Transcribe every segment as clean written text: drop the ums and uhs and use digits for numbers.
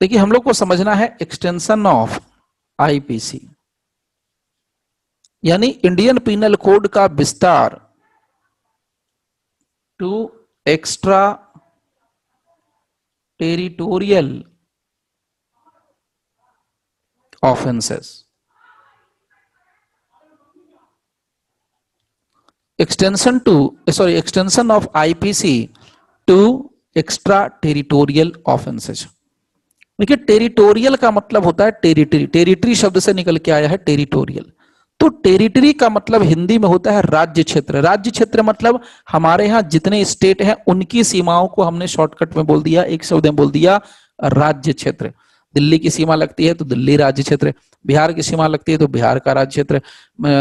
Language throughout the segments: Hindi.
देखिए हम लोग को समझना है एक्सटेंशन ऑफ आईपीसी, यानी इंडियन पिनल कोड का विस्तार to extra territorial offences. Extension of IPC to extra territorial offences. देखिए टेरिटोरियल का मतलब होता है टेरिटरी, टेरिटरी शब्द से निकल के आया है टेरिटोरियल। तो टेरिटरी का मतलब हिंदी में होता है राज्य क्षेत्र। राज्य क्षेत्र मतलब हमारे यहाँ जितने स्टेट हैं उनकी सीमाओं को हमने शॉर्टकट में बोल दिया, एक शब्द में बोल दिया राज्य क्षेत्र। दिल्ली की सीमा लगती है तो दिल्ली राज्य क्षेत्र, बिहार की सीमा लगती है तो बिहार का राज्य क्षेत्र,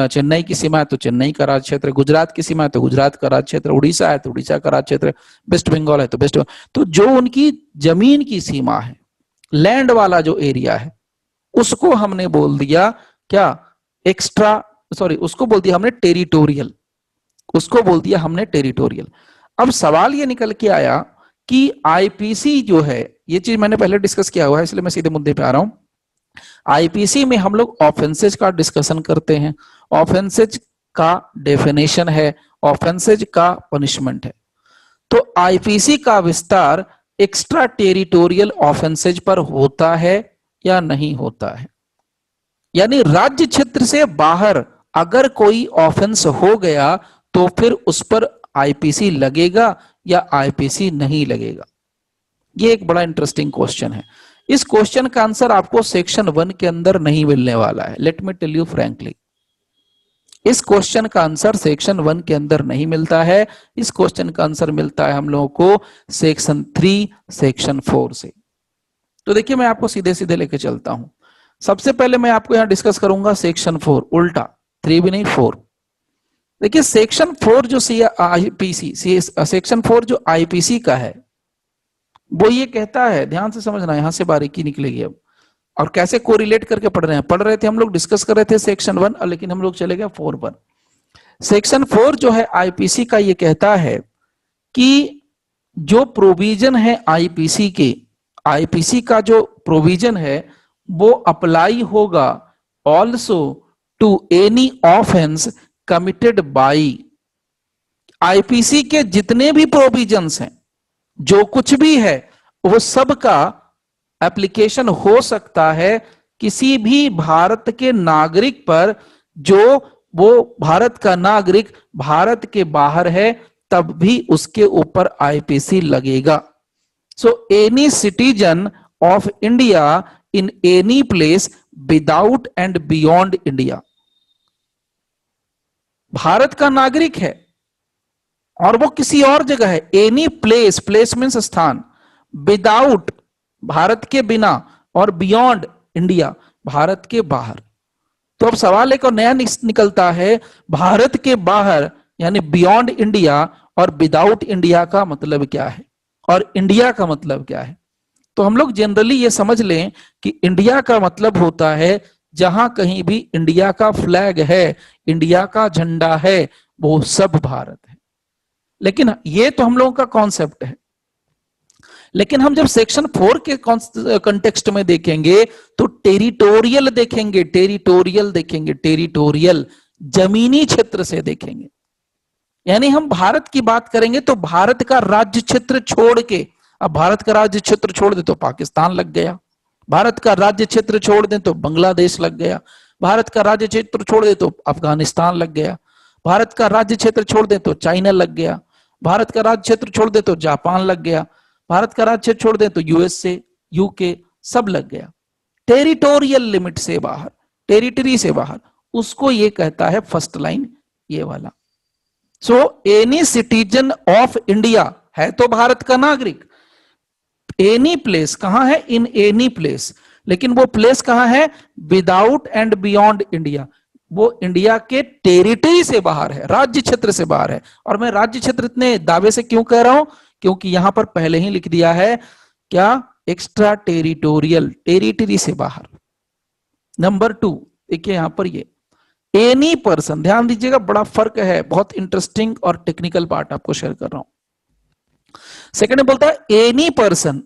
चेन्नई की सीमा है तो चेन्नई का राज्य क्षेत्र, गुजरात की सीमा है तो गुजरात का राज्य क्षेत्र, उड़ीसा है तो उड़ीसा का राज्य क्षेत्र, वेस्ट बंगाल है तो वेस्ट बंगाल। तो जो उनकी जमीन की सीमा है, लैंड वाला जो एरिया है, उसको हमने बोल दिया क्या, एक्स्ट्रा, उसको बोल दिया हमने टेरिटोरियल, उसको बोल दिया हमने टेरिटोरियल। अब सवाल ये निकल के आया कि आईपीसी जो है, ये चीज मैंने पहले डिस्कस किया हुआ है इसलिए मैं सीधे मुद्दे पे आ रहा हूं। आईपीसी में हम लोग ऑफेंसेज का डिस्कशन करते हैं। ऑफेंसेज का डेफिनेशन है, ऑफेंसेज का पनिशमेंट है। तो आईपीसी का विस्तार एक्स्ट्रा टेरिटोरियल ऑफेंसेज पर होता है या नहीं होता है, यानी राज्य क्षेत्र से बाहर अगर कोई ऑफेंस हो गया तो फिर उस पर आईपीसी लगेगा या आईपीसी नहीं लगेगा। ये एक बड़ा इंटरेस्टिंग क्वेश्चन है। इस क्वेश्चन का आंसर आपको सेक्शन 1 के अंदर नहीं मिलने वाला है। Let me tell you frankly, इस क्वेश्चन का आंसर सेक्शन 1 के अंदर नहीं मिलता है। इस क्वेश्चन का आंसर मिलता है हम लोगों को सेक्शन 3, सेक्शन 4 से। तो देखिए मैं आपको सीधे सीधे लेके चलता हूं। सबसे पहले मैं आपको यहां डिस्कस करूंगा सेक्शन 4, उल्टा 3 भी नहीं 4। देखिए सेक्शन 4 जो आईपीसी, सेक्शन 4 जो आईपीसी का है वो ये कहता है, ध्यान से समझना, यहां से बारीकी निकलेगी अब। और कैसे कोरिलेट करके पढ़ रहे हैं, पढ़ रहे थे हम लोग, डिस्कस कर रहे थे सेक्शन 1, लेकिन हम लोग चले गए 4 पर। सेक्शन 4 जो है आईपीसी का ये कहता है कि जो प्रोविजन है आईपीसी के, आईपीसी का जो प्रोविजन है वो अप्लाई होगा also to any offence committed by. IPC के जितने भी प्रोविजंस हैं, जो कुछ भी है, वो सब का एप्लीकेशन हो सकता है किसी भी भारत के नागरिक पर, जो वो भारत का नागरिक भारत के बाहर है तब भी उसके ऊपर आईपीसी लगेगा। So any citizen of India in any place without and beyond India, Bharat का नागरिक है और वो किसी और जगह है, एनी प्लेस, प्लेस मीन्स स्थान, विदाउट भारत के बिना, और बियॉन्ड इंडिया भारत के बाहर। तो अब सवाल एक और नया निकलता है, भारत के बाहर यानी बियॉन्ड इंडिया और विदाउट इंडिया का मतलब क्या है, और इंडिया का मतलब क्या है। तो हम लोग जनरली ये समझ लें कि इंडिया का मतलब होता है जहां कहीं भी इंडिया का फ्लैग है, इंडिया का झंडा है, वो सब भारत है। लेकिन ये तो हम लोगों का कॉन्सेप्ट है, लेकिन हम जब सेक्शन 4 के कंटेक्स्ट में देखेंगे तो टेरिटोरियल देखेंगे, टेरिटोरियल देखेंगे, टेरिटोरियल जमीनी क्षेत्र से देखेंगे। यानी हम भारत की बात करेंगे तो भारत का राज्य क्षेत्र छोड़ के, अब भारत का राज्य क्षेत्र छोड़ दे तो पाकिस्तान लग गया, भारत का राज्य क्षेत्र छोड़ दें तो बांग्लादेश लग गया, भारत का राज्य क्षेत्र छोड़ दे तो अफगानिस्तान लग गया, भारत का राज्य क्षेत्र छोड़ दे तो चाइना लग गया, भारत का राज्य क्षेत्र छोड़ दे तो जापान लग गया, भारत का राज्य क्षेत्र छोड़ दे तो यूएसए, यूके सब लग गया। टेरिटोरियल लिमिट से बाहर, टेरिटरी से बाहर, उसको ये कहता है फर्स्ट लाइन ये वाला। So any citizen of India है तो भारत का नागरिक, एनी प्लेस कहां है, इन एनी प्लेस, लेकिन वो प्लेस कहां है, विदाउट एंड बियॉन्ड इंडिया, वो इंडिया के टेरिटरी से बाहर है, राज्य क्षेत्र से बाहर है। और मैं राज्य क्षेत्र इतने दावे से क्यों कह रहा हूं, क्योंकि यहां पर पहले ही लिख दिया है क्या, एक्स्ट्रा टेरिटोरियल, टेरिटरी से बाहर। नंबर 2 देखिए यहां पर ये एनी पर्सन, ध्यान दीजिएगा बड़ा फर्क है, बहुत इंटरेस्टिंग और टेक्निकल पार्ट आपको शेयर कर रहा हूं। सेकंड में बोलता है any person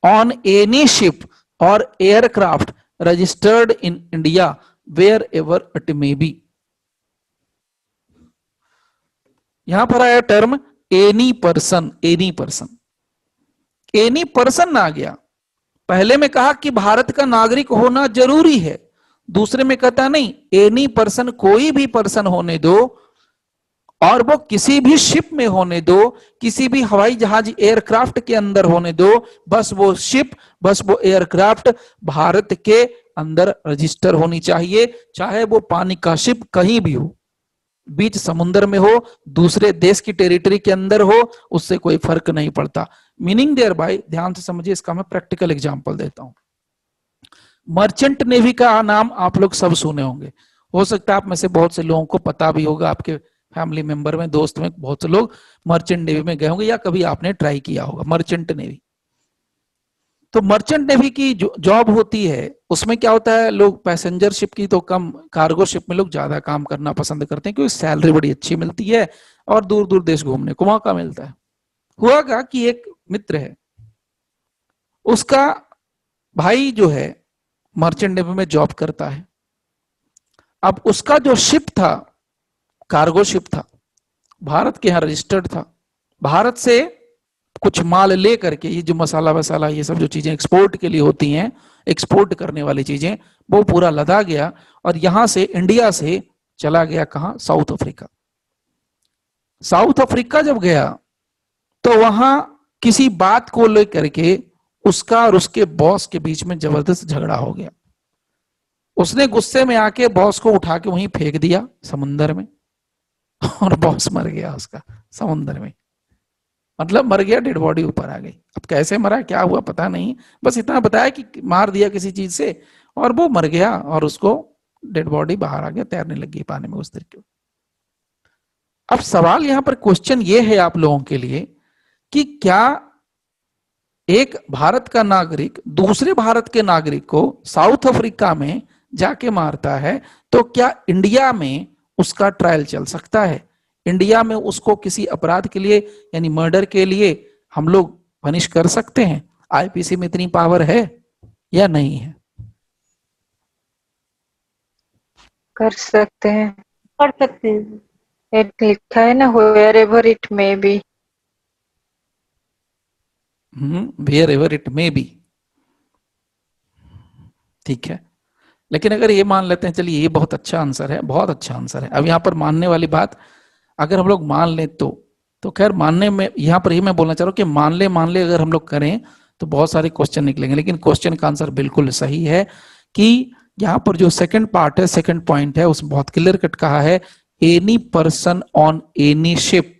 on any ship और aircraft registered in India wherever it may be. यहां पर आया term any person, any person, any person आ गया। पहले में कहा कि भारत का नागरिक होना जरूरी है, दूसरे में कहता नहीं, एनी पर्सन, कोई भी पर्सन होने दो, और वो किसी भी शिप में होने दो, किसी भी हवाई जहाज एयरक्राफ्ट के अंदर होने दो, बस वो शिप, बस वो एयरक्राफ्ट भारत के अंदर रजिस्टर होनी चाहिए, चाहे वो पानी का शिप कहीं भी हो, बीच समुद्र में हो, दूसरे देश की टेरिटरी के अंदर हो, उससे कोई फर्क नहीं पड़ता। मीनिंग देयर बाय, ध्यान से समझिए, इसका मैं प्रैक्टिकल एग्जांपल देता हूं। मर्चेंट नेवी का नाम आप लोग सब सुने होंगे, हो सकता है आप में से बहुत से लोगों को पता भी होगा, आपके फैमिली मेंबर में, दोस्त में बहुत से लोग मर्चेंट नेवी में गए होंगे या कभी आपने ट्राई किया होगा मर्चेंट नेवी। तो मर्चेंट नेवी की जो जॉब होती है उसमें क्या होता है, लोग पैसेंजर शिप की तो कम, कार्गो शिप में लोग ज्यादा काम करना पसंद करते हैं क्योंकि सैलरी बड़ी अच्छी मिलती है और दूर दूर देश घूमने को मौका मिलता है। हुआ क्या कि एक मित्र है, उसका भाई जो है मर्चेंट नेवी में जॉब करता है। अब उसका जो शिप था, कार्गो शिप था, भारत के यहां रजिस्टर्ड था। भारत से कुछ माल ले करके, ये जो मसाला वसाला ये सब जो चीजें एक्सपोर्ट के लिए होती हैं, एक्सपोर्ट करने वाली चीजें, वो पूरा लदा गया और यहां से, इंडिया से चला गया कहां, साउथ अफ्रीका। साउथ अफ्रीका जब गया तो वहां किसी बात को लेकर के उसका और उसके बॉस के बीच में जबरदस्त झगड़ा हो गया। उसने गुस्से में आके बॉस को उठा के वहीं फेंक दिया समुंदर में, और बॉस मर गया उसका समुंदर में, मतलब मर गया, डेड बॉडी ऊपर आ गई। अब कैसे मरा, क्या हुआ पता नहीं, बस इतना बताया कि मार दिया किसी चीज से और वो मर गया, और उसको डेड बॉडी बाहर आ गया, तैरने लगी पानी में उस तरीके। अब सवाल यहां पर, क्वेश्चन ये है आप लोगों के लिए कि क्या एक भारत का नागरिक दूसरे भारत के नागरिक को साउथ अफ्रीका में जाके मारता है तो क्या इंडिया में उसका ट्रायल चल सकता है? इंडिया में उसको किसी अपराध के लिए, यानी मर्डर के लिए हम लोग पनिश कर सकते हैं? आईपीसी में इतनी पावर है या नहीं है? कर सकते हैं। कर सकते हैं। एक लिखा है ना, wherever it may be. Wherever it may be, ठीक है। लेकिन अगर ये मान लेते हैं, चलिए ये बहुत अच्छा आंसर है, बहुत अच्छा आंसर है। अब यहाँ पर मानने वाली बात, अगर हम लोग मान लें तो खैर मानने में, यहाँ पर ये मैं बोलना चाह रहा हूँ कि मान ले अगर हम लोग करें तो बहुत सारे क्वेश्चन निकलेंगे, लेकिन क्वेश्चन का आंसर बिल्कुल सही है कि यहाँ पर जो सेकंड पार्ट है, सेकंड पॉइंट है, उसमें बहुत क्लियर कट कहा है, any person on any ship,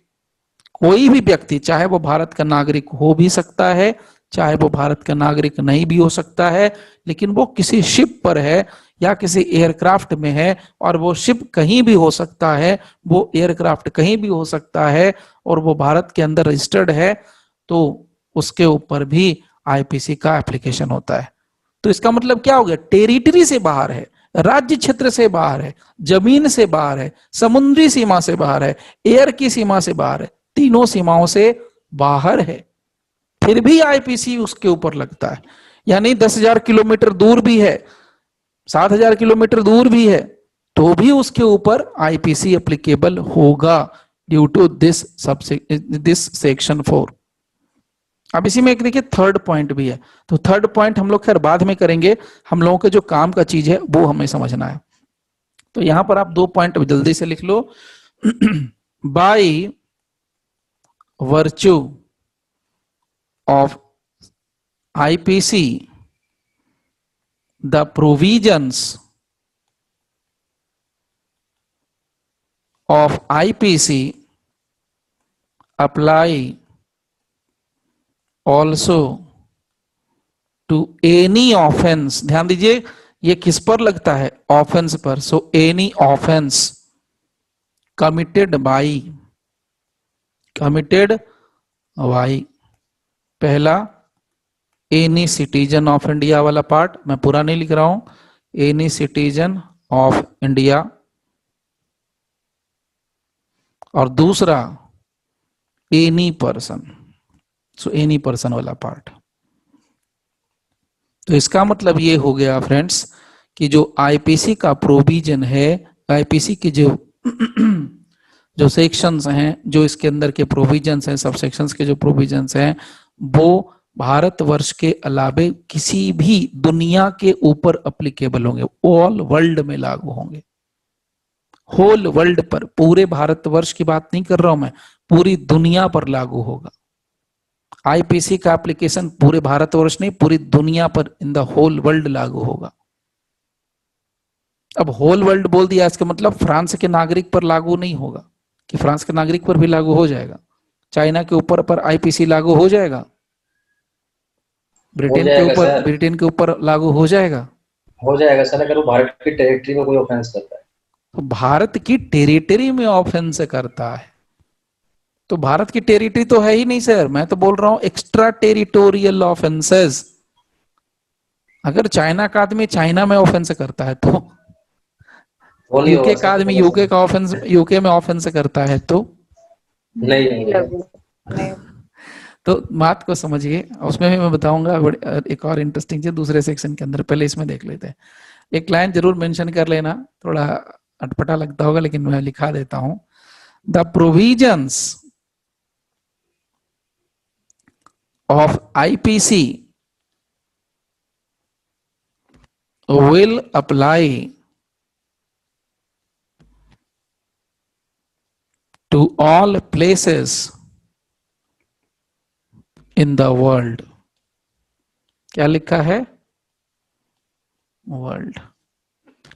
कोई भी व्यक्ति, चाहे वो भारत का नागरिक हो भी सकता है, चाहे वो भारत का नागरिक नहीं भी हो सकता है, लेकिन वो किसी शिप पर है या किसी एयरक्राफ्ट में है, और वो शिप कहीं भी हो सकता है, वो एयरक्राफ्ट कहीं भी हो सकता है, और वो भारत के अंदर रजिस्टर्ड है, तो उसके ऊपर भी आईपीसी का एप्लीकेशन होता है। तो इसका मतलब क्या हो गया, टेरिटरी से बाहर है, राज्य क्षेत्र से बाहर है, जमीन से बाहर है, समुद्री सीमा से बाहर है, एयर की सीमा से बाहर है, तीनों सीमाओं से बाहर है, फिर भी आईपीसी उसके ऊपर लगता है। यानी 10,000 किलोमीटर दूर भी है, 7,000 किलोमीटर दूर भी है, तो भी उसके ऊपर आईपीसी एप्लीकेबल होगा ड्यू टू दिस सेक्शन 4। अब इसी में एक देखिए थर्ड पॉइंट भी है, तो थर्ड पॉइंट हम लोग खैर बाद में करेंगे, हम लोगों के जो काम का चीज है वो हमें समझना है। तो यहां पर आप 2 पॉइंट जल्दी से लिख लो। By virtue of IPC the provisions of IPC apply also to any offence. ध्यान दीजिए ये किस पर लगता है, ऑफेंस पर। So any offence committed by, committed by, पहला एनी सिटीजन ऑफ इंडिया वाला पार्ट मैं पूरा नहीं लिख रहा हूं, एनी सिटीजन ऑफ इंडिया, और दूसरा any person, so any person वाला पार्ट। तो इसका मतलब ये हो गया फ्रेंड्स कि जो आईपीसी का प्रोविजन है, आईपीसी की जो जो सेक्शंस हैं, जो इसके अंदर के प्रोविजंस हैं, सब सेक्शंस के जो प्रोविजंस हैं, वो भारतवर्ष के अलावे किसी भी दुनिया के ऊपर अप्लीकेबल होंगे, ऑल वर्ल्ड में लागू होंगे, होल वर्ल्ड पर, पूरे भारतवर्ष की बात नहीं कर रहा हूं मैं, पूरी दुनिया पर लागू होगा। आईपीसी का एप्लीकेशन पूरे भारतवर्ष नहीं, पूरी दुनिया पर, इन द होल वर्ल्ड लागू होगा। अब होल वर्ल्ड बोल दिया, इसका मतलब फ्रांस के नागरिक पर लागू नहीं होगा, कि फ्रांस के नागरिक पर भी लागू हो जाएगा। चाइना के ऊपर पर आईपीसी लागू हो जाएगा, हो जाएगा सर, ब्रिटेन के ऊपर लागू हो जाएगा। हो जाएगा सर, अगर वो भारत की टेरिटरी में कोई ऑफेंस करता है। तो भारत की टेरिटरी में ऑफेंस करता है, तो भारत की टेरिटरी तो है ही नहीं सर, मैं तो बोल रहा हूं एक्स्ट्रा टेरिटोरियल ऑफेंसेस। अगर चाइना का आदमी चाइना में ऑफेंस करता है तो, वो नहीं यूके होगा का सर, आदमी तो यूके का ऑफेंस यूके में ऑफेंस करता है तो नहीं होगा। लागू नहीं। तो बात को समझिए, उसमें भी मैं बताऊंगा एक और इंटरेस्टिंग चीज दूसरे सेक्शन के अंदर, पहले इसमें देख लेते हैं। एक लाइन जरूर मेंशन कर लेना, थोड़ा अटपटा लगता होगा लेकिन मैं लिखा देता हूं। The provisions of IPC will apply to all places in the world। क्या लिखा है? वर्ल्ड,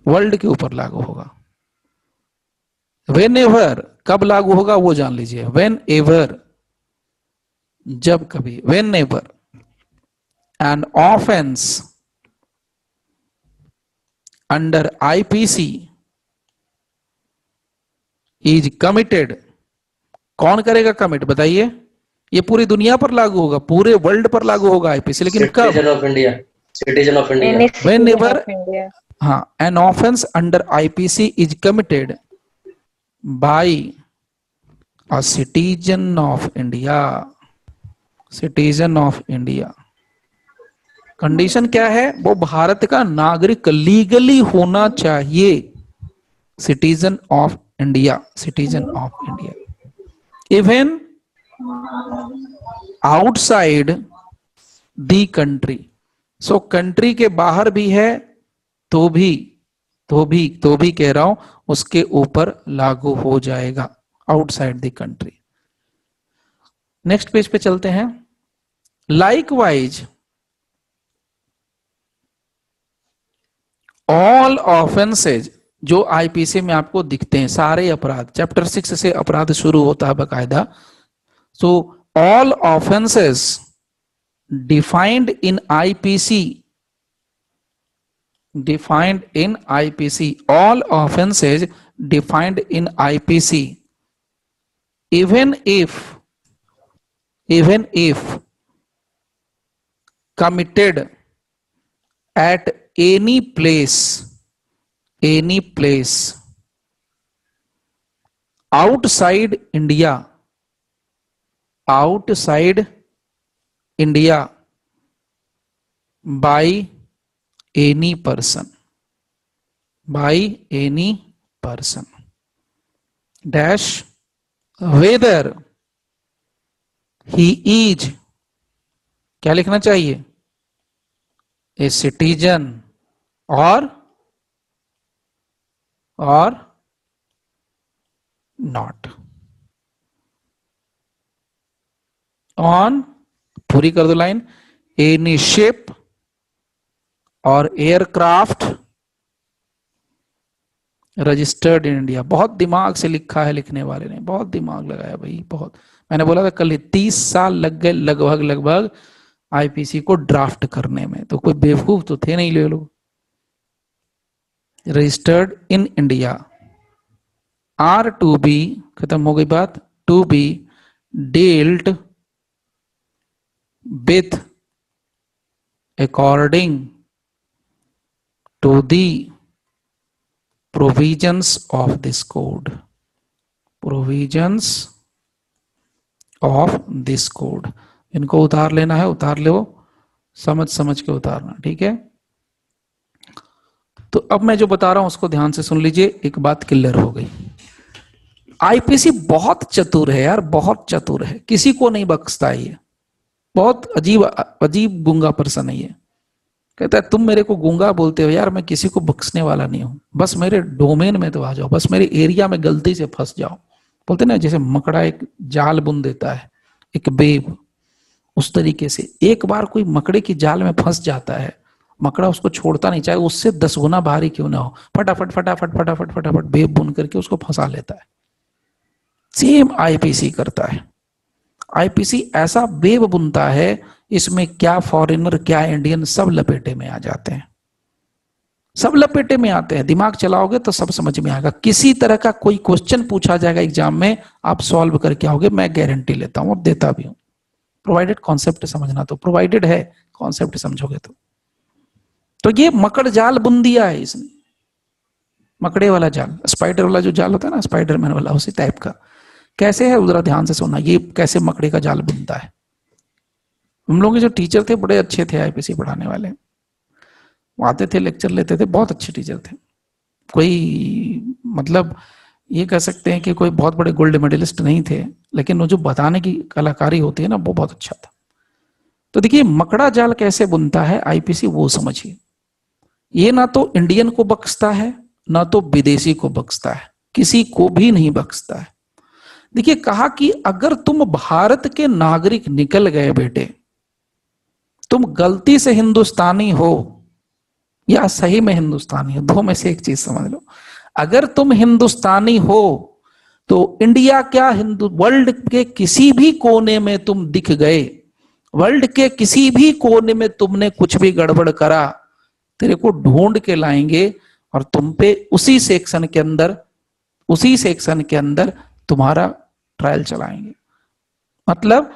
वर्ल्ड के ऊपर लागू होगा। वेन एवर, कब लागू होगा वो जान लीजिए, वेन एवर, जब कभी, when ever an offence under IPC is committed. कौन करेगा कमिट बताइए? ये पूरी दुनिया पर लागू होगा, पूरे वर्ल्ड पर लागू होगा आईपीसी, लेकिन कब? Citizen of India, citizen of India. Any when citizen ever, of India. हाँ, an offence under IPC is committed by a citizen of India, citizen of India. Condition क्या है? वो भारत का नागरिक लीगली होना चाहिए, citizen of India, citizen of India. Even outside the country, so country के बाहर भी है तो भी कह रहा हूं उसके ऊपर लागू हो जाएगा, outside the country. Next page पे चलते हैं। लाइकवाइज ऑल ऑफेंसेज, जो आईपीसी में आपको दिखते हैं सारे अपराध, चैप्टर 6 से अपराध शुरू होता है बकायदा। So all offences defined in IPC, defined in IPC, all offenses defined in IPC, even if committed at any place outside India by any person dash whether he is, क्या लिखना चाहिए? ए सिटीजन और नॉट, ऑन, पूरी कर दो लाइन, एनी शिप और एयरक्राफ्ट रजिस्टर्ड इन इंडिया। बहुत दिमाग से लिखा है लिखने वाले ने, बहुत दिमाग लगाया भाई, बहुत। मैंने बोला था कल 30 साल लग गए लगभग आईपीसी को ड्राफ्ट करने में, तो कोई बेवकूफ तो थे नहीं ले लोग। Registered in India, are to be, खत्म हो गई बात, to be dealt with according to the provisions of this code, provisions of this code। इनको उतार लेना है, उतार लो। समझ समझ के उतारना, ठीक है। तो अब मैं जो बता रहा हूं उसको ध्यान से सुन लीजिए, एक बात क्लियर हो गई। आईपीसी बहुत चतुर है यार, बहुत चतुर है, किसी को नहीं बख्शता है ये। बहुत अजीब अजीब गूंगा पर्सन है ये। कहता है तुम मेरे को गूंगा बोलते हो यार, मैं किसी को बख्शने वाला नहीं हूं, बस मेरे डोमेन में तो आ जाओ, बस मेरे एरिया में गलती से फंस जाओ। बोलते ना जैसे मकड़ा एक जाल बुन देता है, एक बेब, उस तरीके से एक बार कोई मकड़े की जाल में फंस जाता है, मकड़ा उसको छोड़ता नहीं, चाहे उससे 10 गुना भारी क्यों ना हो, फटाफट फटाफट फटाफट फटाफट बेब बुन करके उसको फंसा लेता है। सेम आईपीसी करता है। आईपीसी ऐसा वेब बुनता है, इसमें क्या फॉरेनर क्या इंडियन सब लपेटे में आ जाते हैं, सब लपेटे में आते हैं। दिमाग चलाओगे तो सब समझ में आएगा। किसी तरह का कोई क्वेश्चन पूछा जाएगा एग्जाम में, आप सॉल्व करके आओगे, मैं गारंटी लेता हूं और देता भी हूं, प्रोवाइडेड कॉन्सेप्ट समझना, तो प्रोवाइडेड है कॉन्सेप्ट समझोगे तो ये मकड़ जाल बुन दिया है इसने, मकड़े वाला जाल, स्पाइडर वाला जो जाल होता है ना, स्पाइडरमैन वाला, उसी टाइप का। कैसे है जरा ध्यान से सुनना, ये कैसे मकड़े का जाल बुनता है। हम लोग के जो टीचर थे बड़े अच्छे थे, आईपीसी पढ़ाने वाले, वो आते थे लेक्चर लेते थे, बहुत अच्छे टीचर थे। कोई मतलब ये कह सकते हैं कि कोई बहुत बड़े गोल्ड मेडलिस्ट नहीं थे, लेकिन वो जो बताने की कलाकारी होती है ना, वो बहुत अच्छा था। तो देखिए मकड़ा जाल कैसे बुनता है आईपीसी, वो समझिए। ये ना तो इंडियन को बख्शता है, ना तो विदेशी को बख्शता है, किसी को भी नहीं बख्शता है। देखिए कहा कि अगर तुम भारत के नागरिक निकल गए बेटे, तुम गलती से हिंदुस्तानी हो या सही में हिंदुस्तानी हो, दो में से एक चीज समझ लो। अगर तुम हिंदुस्तानी हो तो इंडिया क्या, हिंदू वर्ल्ड के किसी भी कोने में तुम दिख गए, वर्ल्ड के किसी भी कोने में तुमने कुछ भी गड़बड़ करा, तेरे को ढूंढ के लाएंगे और तुम पे उसी सेक्शन के अंदर तुम्हारा ट्रायल चलाएंगे। मतलब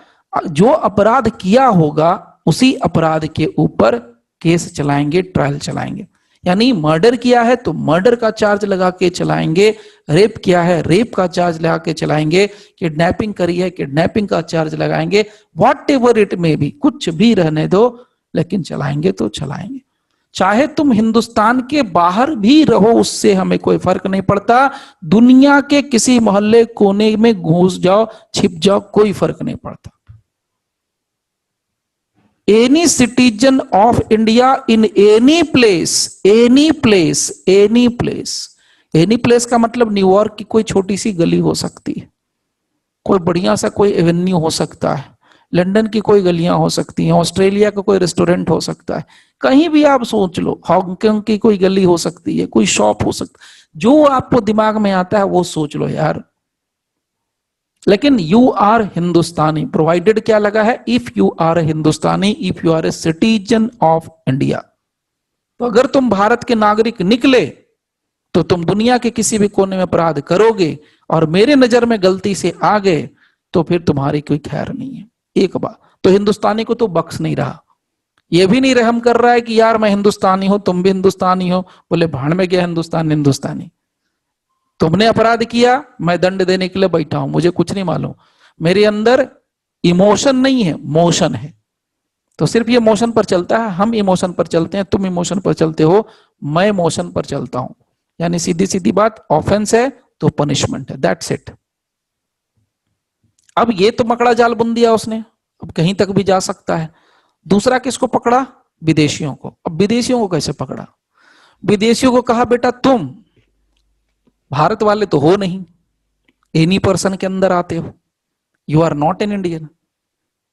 जो अपराध किया होगा उसी अपराध के ऊपर केस चलाएंगे, ट्रायल चलाएंगे। यानी मर्डर किया है तो मर्डर का चार्ज लगा के चलाएंगे, रेप किया है रेप का चार्ज लगा के चलाएंगे, किडनैपिंग करी है किडनैपिंग का चार्ज लगाएंगे, what ever it may B, कुछ भी रहने दो, लेकिन चलाएंगे तो चलाएंगे। चाहे तुम हिंदुस्तान के बाहर भी रहो, उससे हमें कोई फर्क नहीं पड़ता। दुनिया के किसी मोहल्ले कोने में घुस जाओ, छिप जाओ, कोई फर्क नहीं पड़ता। Any citizen of India in any place, any place, any place, any place का मतलब न्यूयॉर्क की कोई छोटी सी गली हो सकती है, कोई बढ़िया सा कोई एवेन्यू हो सकता है, लंदन की कोई गलियां हो सकती हैं, ऑस्ट्रेलिया का कोई रेस्टोरेंट हो सकता है, कहीं भी आप सोच लो, हांगकांग की कोई गली हो सकती है, कोई शॉप हो सकती, जो आपको दिमाग में आता है वो सोच लो यार। लेकिन यू आर हिंदुस्तानी, प्रोवाइडेड क्या लगा है, if you are Hindustani, if you are a citizen of India. तो अगर तुम भारत के नागरिक निकले तो तुम दुनिया के किसी भी कोने में अपराध करोगे और मेरे नजर में गलती से आ गए तो फिर तुम्हारी कोई खैर नहीं है। एक बात तो हिंदुस्तानी को तो बख्श नहीं रहा, ये भी नहीं रहम कर रहा है कि यार मैं हिंदुस्तानी हूं तुम भी हिंदुस्तानी हो, बोले भाड़ में गया हिंदुस्तान हिंदुस्तानी, तुमने अपराध किया मैं दंड देने के लिए बैठा हूं, मुझे कुछ नहीं मालूम, मेरे अंदर इमोशन नहीं है मोशन है, तो सिर्फ ये मोशन पर चलता है, हम इमोशन पर चलते हैं, तुम इमोशन पर चलते हो, मैं मोशन पर चलता हूं। यानी सीधी सीधी बात, ऑफेंस है तो पनिशमेंट है, दैट्स इट। अब ये तो मकड़ा जाल बुन दिया उसने, अब कहीं तक भी जा सकता है। दूसरा किसको पकड़ा, विदेशियों को। अब विदेशियों को कैसे पकड़ा, विदेशियों को कहा बेटा तुम भारत वाले तो हो नहीं, एनी पर्सन के अंदर आते हो, you are not an Indian.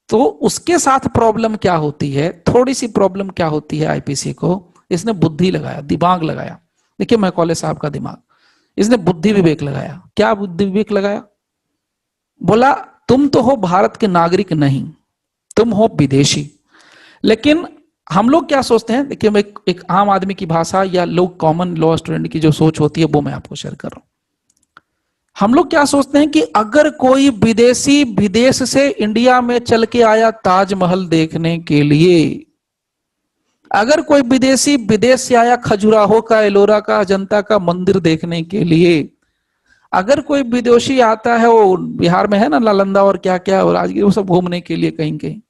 तो उसके साथ प्रॉब्लम क्या होती है, थोड़ी सी प्रॉब्लम क्या होती है आईपीसी को, इसने बुद्धि लगाया, दिमाग लगाया। देखिए मैकॉले साहब का दिमाग, इसने बुद्धि विवेक लगाया। क्या बुद्धि विवेक लगाया, बोला तुम तो हो भारत के नागरिक नहीं, तुम हो विदेशी। लेकिन हम लोग क्या सोचते हैं, देखिए मैं एक आम आदमी की भाषा या लोग कॉमन लॉ स्टूडेंट की जो सोच होती है वो मैं आपको शेयर कर रहा हूं। हम लोग क्या सोचते हैं कि अगर कोई विदेशी विदेश से इंडिया में चल के आया ताजमहल देखने के लिए, अगर कोई विदेशी विदेश से आया खजुराहो का, एलोरा का, अजंता का मंदिर देखने के लिए, अगर कोई विदेशी आता है, वो बिहार में है ना नालंदा और क्या क्या और राजगीर, वो सब घूमने के लिए कहीं कहीं,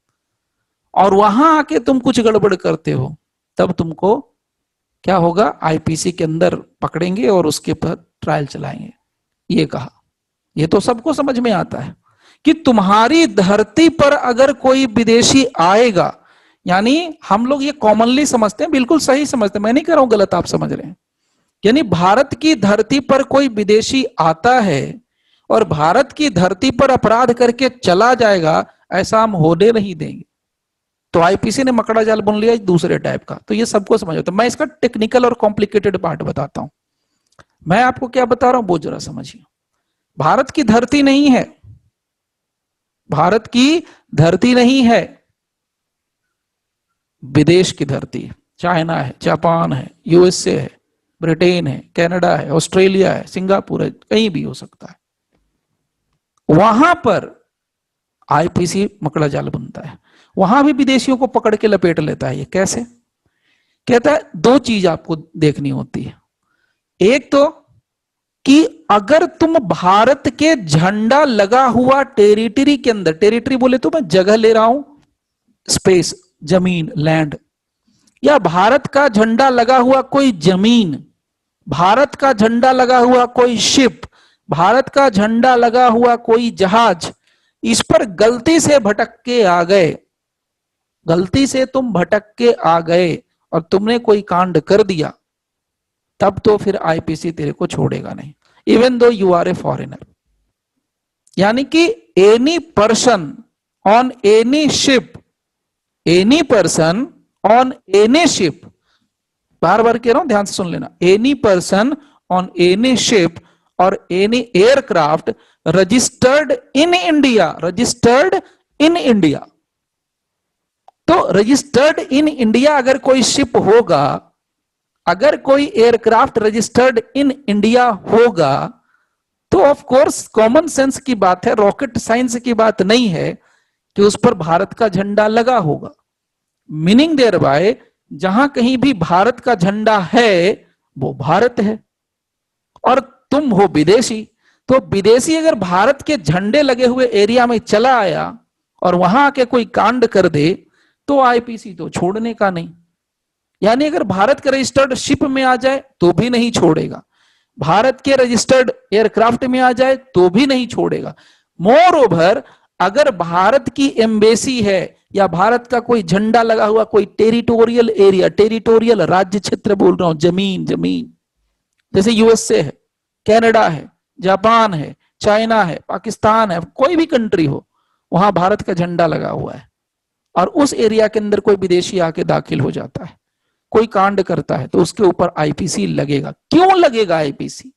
और वहां आके तुम कुछ गड़बड़ करते हो, तब तुमको क्या होगा, आईपीसी के अंदर पकड़ेंगे और उसके पर ट्रायल चलाएंगे। ये कहा। ये तो सबको समझ में आता है कि तुम्हारी धरती पर अगर कोई विदेशी आएगा, यानी हम लोग ये कॉमनली समझते हैं, बिल्कुल सही समझते हैं, मैं नहीं कह रहा हूं गलत आप समझ रहे हैं। यानी भारत की धरती पर कोई विदेशी आता है और भारत की धरती पर अपराध करके चला जाएगा, ऐसा हम होने नहीं देंगे। तो आईपीसी ने मकड़ा जाल बुन लिया दूसरे टाइप का, तो ये सबको समझ आता है। मैं इसका टेक्निकल और कॉम्प्लिकेटेड पार्ट बताता हूं। मैं आपको क्या बता रहा हूं वो जरा समझिए। भारत की धरती नहीं है, भारत की धरती नहीं है, विदेश की धरती, चाइना है, जापान है, यूएसए है, ब्रिटेन है, कनाडा है, ऑस्ट्रेलिया है, सिंगापुर है, कहीं भी हो सकता है। वहां पर आईपीसी मकड़ा जाल बनता है, वहां भी विदेशियों को पकड़ के लपेट लेता है। ये कैसे? कहता है दो चीज आपको देखनी होती है। एक तो कि अगर तुम भारत के झंडा लगा हुआ टेरिटरी के अंदर, टेरिटरी बोले तो मैं जगह ले रहा हूं, स्पेस, जमीन, लैंड, या भारत का झंडा लगा हुआ कोई जमीन, भारत का झंडा लगा हुआ कोई शिप, भारत का झंडा लगा हुआ कोई जहाज, इस पर गलती से भटक के आ गए, गलती से तुम भटक के आ गए और तुमने कोई कांड कर दिया, तब तो फिर आईपीसी तेरे को छोड़ेगा नहीं, even though you are A foreigner. यानी कि any person on any ship, any person on any ship, बार बार कह रहा हूं, ध्यान से सुन लेना, any person on any ship और any aircraft registered in India, registered in India. तो रजिस्टर्ड इन इंडिया अगर कोई शिप होगा, अगर कोई एयरक्राफ्ट रजिस्टर्ड इन इंडिया होगा, तो ऑफ कोर्स कॉमन सेंस की बात है, रॉकेट साइंस की बात नहीं है कि उस पर भारत का झंडा लगा होगा। मीनिंग देयर बाय, जहां कहीं भी भारत का झंडा है वो भारत है, और तुम हो विदेशी। तो विदेशी अगर भारत के झंडे लगे हुए एरिया में चला आया और वहां आके कोई कांड कर दे, तो आईपीसी तो छोड़ने का नहीं। यानी अगर भारत के रजिस्टर्ड शिप में आ जाए तो भी नहीं छोड़ेगा, भारत के रजिस्टर्ड एयरक्राफ्ट में आ जाए तो भी नहीं छोड़ेगा। मोर ओवर, अगर भारत की एम्बेसी है या भारत का कोई झंडा लगा हुआ कोई टेरिटोरियल एरिया, टेरिटोरियल राज्य क्षेत्र बोल रहा हूं, जमीन, जमीन, जैसे यूएसए है, कनाडा है, जापान है, चाइना है, पाकिस्तान है, कोई भी कंट्री हो, वहां भारत का झंडा लगा हुआ है और उस एरिया के अंदर कोई विदेशी आके दाखिल हो जाता है, कोई कांड करता है, तो उसके ऊपर आईपीसी लगेगा। क्यों लगेगा IPC?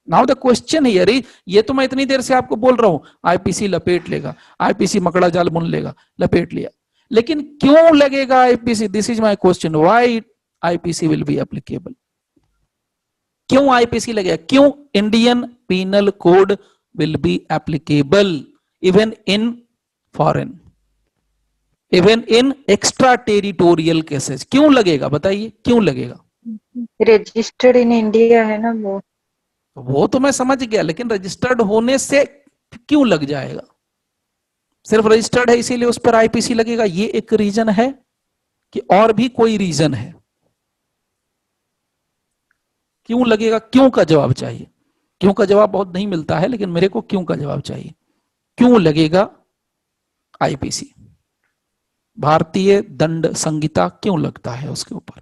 Now the question here is, ये तो मैं इतनी देर से आपको बोल रहा हूं आईपीसी लपेट लेगा, आईपीसी मकड़ा जाल बुन लेगा, लपेट लिया, लेकिन क्यों लगेगा IPC? This is my question, why IPC will be applicable? क्यों आईपीसी लगेगा? क्यों Indian penal code will be applicable even in foreign, even in extra territorial cases? क्यों लगेगा बताइए, क्यों लगेगा? रजिस्टर्ड इन इंडिया है ना वो तो मैं समझ गया, लेकिन रजिस्टर्ड होने से क्यों लग जाएगा? सिर्फ रजिस्टर्ड है इसीलिए उस पर आईपीसी लगेगा, ये एक रीजन है कि और भी कोई रीजन है? क्यों लगेगा? क्यों का जवाब चाहिए। क्यों का जवाब बहुत नहीं मिलता है, लेकिन मेरे को क्यों का जवाब चाहिए। क्यों लगेगा आईपीसी? भारतीय दंड संहिता क्यों लगता है उसके ऊपर?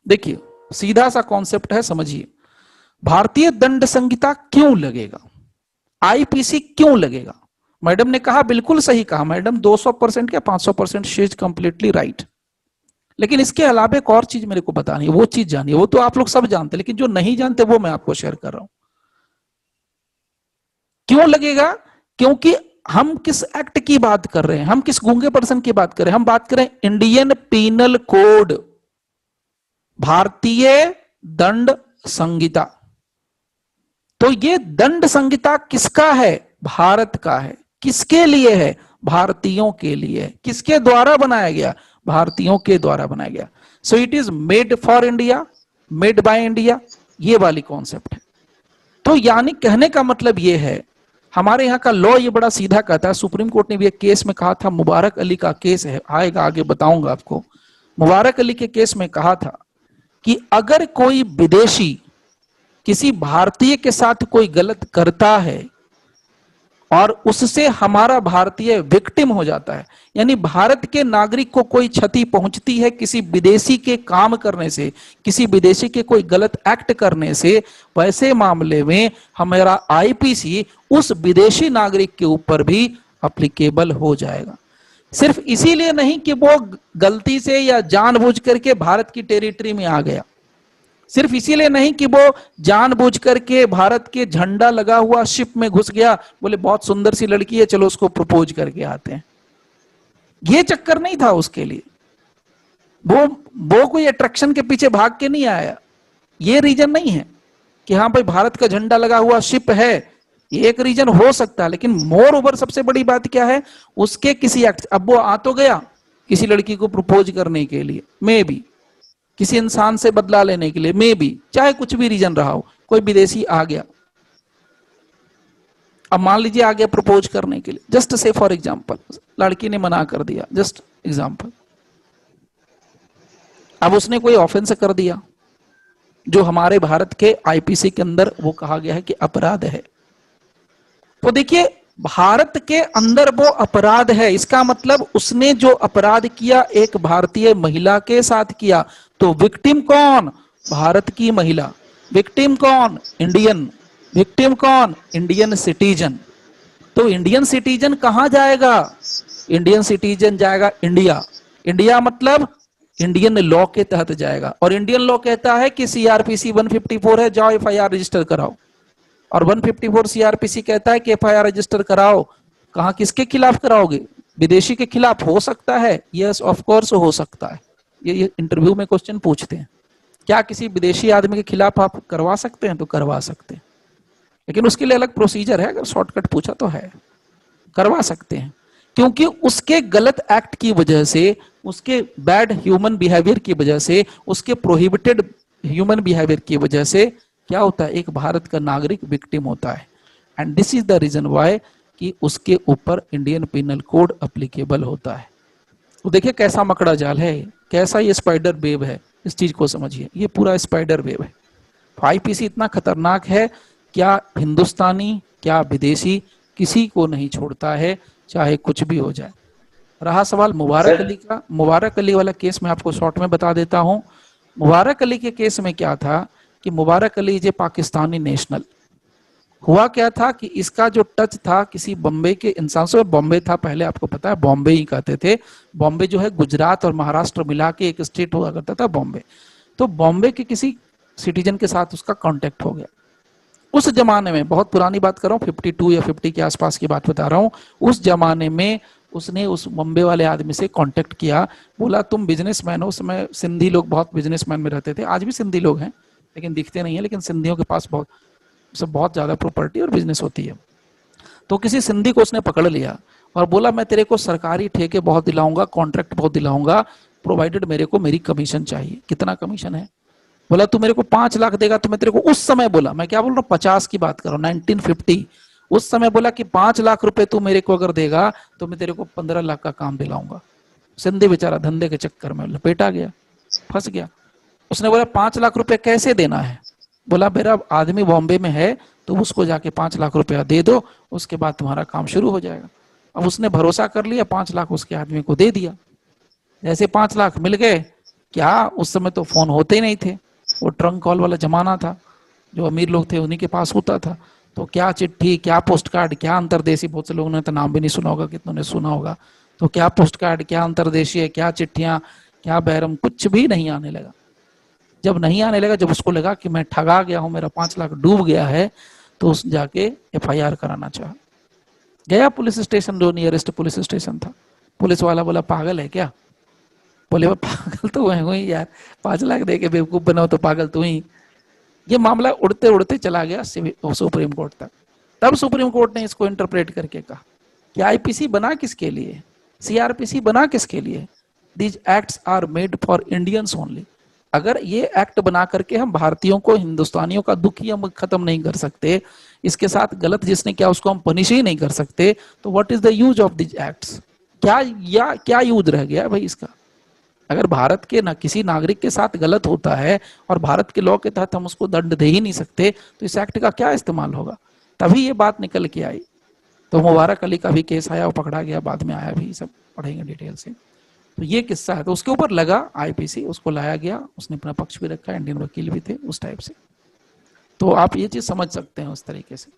देखिए सीधा सा कॉन्सेप्ट है, समझिए। भारतीय दंड संहिता क्यों लगेगा, आईपीसी क्यों लगेगा? मैडम ने कहा, बिल्कुल सही कहा मैडम, 200% या 500% शी इज कंप्लीटली राइट। लेकिन इसके अलावा एक और चीज मेरे को बतानी है, वो चीज जानिए, वो तो आप लोग सब जानते, लेकिन जो नहीं जानते वो मैं आपको शेयर कर रहा हूं। क्यों लगेगा? क्योंकि हम किस एक्ट की बात कर रहे हैं, हम किस गूंगे पर्सन की बात कर रहे हैं? हम बात कर रहे हैं इंडियन पीनल कोड, भारतीय दंड संहिता। तो ये दंड संहिता किसका है? भारत का है। किसके लिए है? भारतीयों के लिए। किसके द्वारा बनाया गया? भारतीयों के द्वारा बनाया गया। So it is made for India, made by India, ये वाली कॉन्सेप्ट है। तो यानी कहने का मतलब ये है, हमारे यहाँ का लॉ ये बड़ा सीधा कहता है, सुप्रीम कोर्ट ने भी एक केस में कहा था, मुबारक अली का केस है, आएगा आगे बताऊंगा आपको। मुबारक अली के केस में कहा था कि अगर कोई विदेशी किसी भारतीय के साथ कोई गलत करता है और उससे हमारा भारतीय विक्टिम हो जाता है, यानी भारत के नागरिक को कोई क्षति पहुंचती है किसी विदेशी के काम करने से, किसी विदेशी के कोई गलत एक्ट करने से, वैसे मामले में हमारा आईपीसी उस विदेशी नागरिक के ऊपर भी अप्लीकेबल हो जाएगा। सिर्फ इसीलिए नहीं कि वो गलती से या जानबूझ करके भारत की टेरिटरी में आ गया, सिर्फ इसीलिए नहीं कि वो जानबूझ करके भारत के झंडा लगा हुआ शिप में घुस गया, बोले बहुत सुंदर सी लड़की है चलो उसको प्रपोज करके आते हैं, ये चक्कर नहीं था उसके लिए। वो कोई अट्रैक्शन के पीछे भाग के नहीं आया, ये रीजन नहीं है कि हाँ भाई भारत का झंडा लगा हुआ शिप है, ये एक रीजन हो सकता है, लेकिन मोर ओवर सबसे बड़ी बात क्या है, उसके किसी एक्ट, अब वो आ तो गया किसी लड़की को प्रपोज करने के लिए, मे बी किसी इंसान से बदला लेने के लिए, मे बी, चाहे कुछ भी रीजन रहा हो, कोई विदेशी आ गया, अब मान लीजिए आ गया प्रपोज करने के लिए, जस्ट से फॉर एग्जांपल लड़की ने मना कर दिया, जस्ट एग्जांपल, अब उसने कोई ऑफेंस कर दिया जो हमारे भारत के आईपीसी के अंदर वो कहा गया है कि अपराध है। तो देखिए भारत के अंदर वो अपराध है, इसका मतलब उसने जो अपराध किया एक भारतीय महिला के साथ किया, तो विक्टिम कौन, भारत की महिला, विक्टिम कौन, इंडियन, विक्टिम कौन, इंडियन सिटीजन। तो इंडियन सिटीजन कहां जाएगा, इंडियन सिटीजन जाएगा इंडिया, इंडिया मतलब इंडियन लॉ के तहत जाएगा, और इंडियन लॉ कहता है कि सीआरपीसी 154 है, जाओ एफआईआर रजिस्टर कराओ, और 154 सीआरपीसी कहता है कि एफआईआर रजिस्टर कराओ, कहां किसके खिलाफ कराओगे, विदेशी के खिलाफ, हो सकता है, यस ऑफ कोर्स हो सकता है, ये इंटरव्यू में क्वेश्चन पूछते हैं, क्या किसी विदेशी आदमी के खिलाफ आप करवा सकते हैं, तो करवा सकते हैं, लेकिन उसके लिए अलग प्रोसीजर है, अगर शॉर्टकट पूछा तो है, करवा सकते हैं, क्योंकि उसके गलत एक्ट की वजह से, उसके बैड ह्यूमन बिहेवियर की वजह से, उसके प्रोहिबिटेड ह्यूमन बिहेवियर की वजह से क्या होता है, एक भारत का नागरिक विक्टिम होता है, and this is the reason why कि उसके ऊपर इंडियन पिनल कोड अप्लीकेबल होता है। तो देखिए कैसा मकड़ा जाल है, कैसा ये स्पाइडर वेब है, इस चीज को समझिए, ये पूरा स्पाइडर वेब है। आईपीसी इतना खतरनाक है, क्या हिंदुस्तानी क्या विदेशी किसी को नहीं छोड़ता है, चाहे कुछ भी हो जाए। रहा सवाल मुबारक अली का, मुबारक अली वाला केस मैं आपको शॉर्ट में बता देता हूं। मुबारक अली के केस में क्या था कि मुबारक अली जे पाकिस्तानी नेशनल, हुआ क्या था कि इसका जो टच था किसी बॉम्बे के इंसान से, बॉम्बे था पहले, आपको पता है बॉम्बे ही कहते थे, बॉम्बे जो है गुजरात और महाराष्ट्र मिला के एक स्टेट हुआ करता था बॉम्बे, तो बॉम्बे के किसी सिटीजन के साथ उसका कांटेक्ट हो गया। उस जमाने में, बहुत पुरानी बात कर रहा हूँ, 52 या 50 के आसपास की बात बता रहा हूँ, उस जमाने में उसने उस बॉम्बे वाले आदमी से कांटेक्ट किया, बोला तुम बिजनेसमैन हो, उस समय सिंधी लोग बहुत बिजनेसमैन में रहते थे, आज भी सिंधी लोग हैं लेकिन दिखते नहीं है, लेकिन सिंधियों के पास बहुत ज्यादा प्रॉपर्टी और बिजनेस होती है। तो किसी सिंधी को उसने पकड़ लिया और बोला मैं तेरे को सरकारी ठेके बहुत दिलाऊंगा, कॉन्ट्रैक्ट बहुत दिलाऊंगा, प्रोवाइडेड मेरे को मेरी कमीशन चाहिए। कितना कमीशन है, बोला तू मेरे को 5 लाख देगा तो मैं तेरे को, उस समय बोला, मैं क्या बोल रहा हूँ 50 की बात कर रहा हूँ, 1950, उस समय बोला कि 5 लाख रुपए तू मेरे को अगर देगा तो मैं तेरे को 15 लाख का काम दिलाऊंगा। सिंधी बेचारा धंधे के चक्कर में लपेटा गया, फंस गया। उसने बोला 5 लाख रुपए कैसे देना है, बोला मेरा आदमी बॉम्बे में है तो उसको जाके 5 लाख रुपया दे दो, उसके बाद तुम्हारा काम शुरू हो जाएगा। अब उसने भरोसा कर लिया, 5 लाख उसके आदमी को दे दिया। जैसे 5 लाख मिल गए, क्या उस समय तो फोन होते ही नहीं थे, वो ट्रंक कॉल वाला जमाना था, जो अमीर लोग थे उन्हीं के पास होता था, तो क्या चिट्ठी, क्या पोस्ट कार्ड, क्या अंतरदेशी, बहुत से लोगों ने तो नाम भी नहीं सुना होगा, कितनों ने सुना होगा, तो क्या पोस्ट कार्ड, क्या अंतरदेशीय, क्या चिट्ठियां, क्या बैरम, कुछ भी नहीं आने लगा। जब नहीं आने लगा, जब उसको लगा कि मैं ठगा गया हूं, मेरा 5 लाख डूब गया है, तो उस जाके एफआईआर कराना चाहा, गया पुलिस स्टेशन, जो नियरेस्ट पुलिस स्टेशन था। पुलिस वाला बोला पागल है क्या, बोले पागल तो मैं हूँ ही यार, 5 लाख दे के बेवकूफ बनाओ तो पागल तू ही। ये मामला उड़ते उड़ते चला गया सुप्रीम कोर्ट तक। तब सुप्रीम कोर्ट ने इसको इंटरप्रेट करके कहा कि आईपीसी बना किसके लिए, सीआरपीसी बना किसके लिए, these acts are made for Indians only. अगर ये एक्ट बना करके हम भारतीयों को, हिंदुस्तानियों का दुख ही हम खत्म नहीं कर सकते, इसके साथ गलत जिसने किया उसको हम पनिश ही नहीं कर सकते, तो what is the use of this acts? क्या यूज रह गया भाई इसका? अगर भारत के ना किसी नागरिक के साथ गलत होता है और भारत के लॉ के तहत हम उसको दंड दे ही नहीं सकते, तो इस एक्ट का क्या इस्तेमाल होगा? तभी ये बात निकल के आई। तो मुबारक अली का भी केस आया, वो पकड़ा गया, बाद में आया भी, सब पढ़ेंगे डिटेल से। तो ये किस्सा है, तो उसके ऊपर लगा आईपीसी, उसको लाया गया, उसने अपना पक्ष भी रखा, इंडियन वकील भी थे उस टाइप से। तो आप ये चीज समझ सकते हैं उस तरीके से।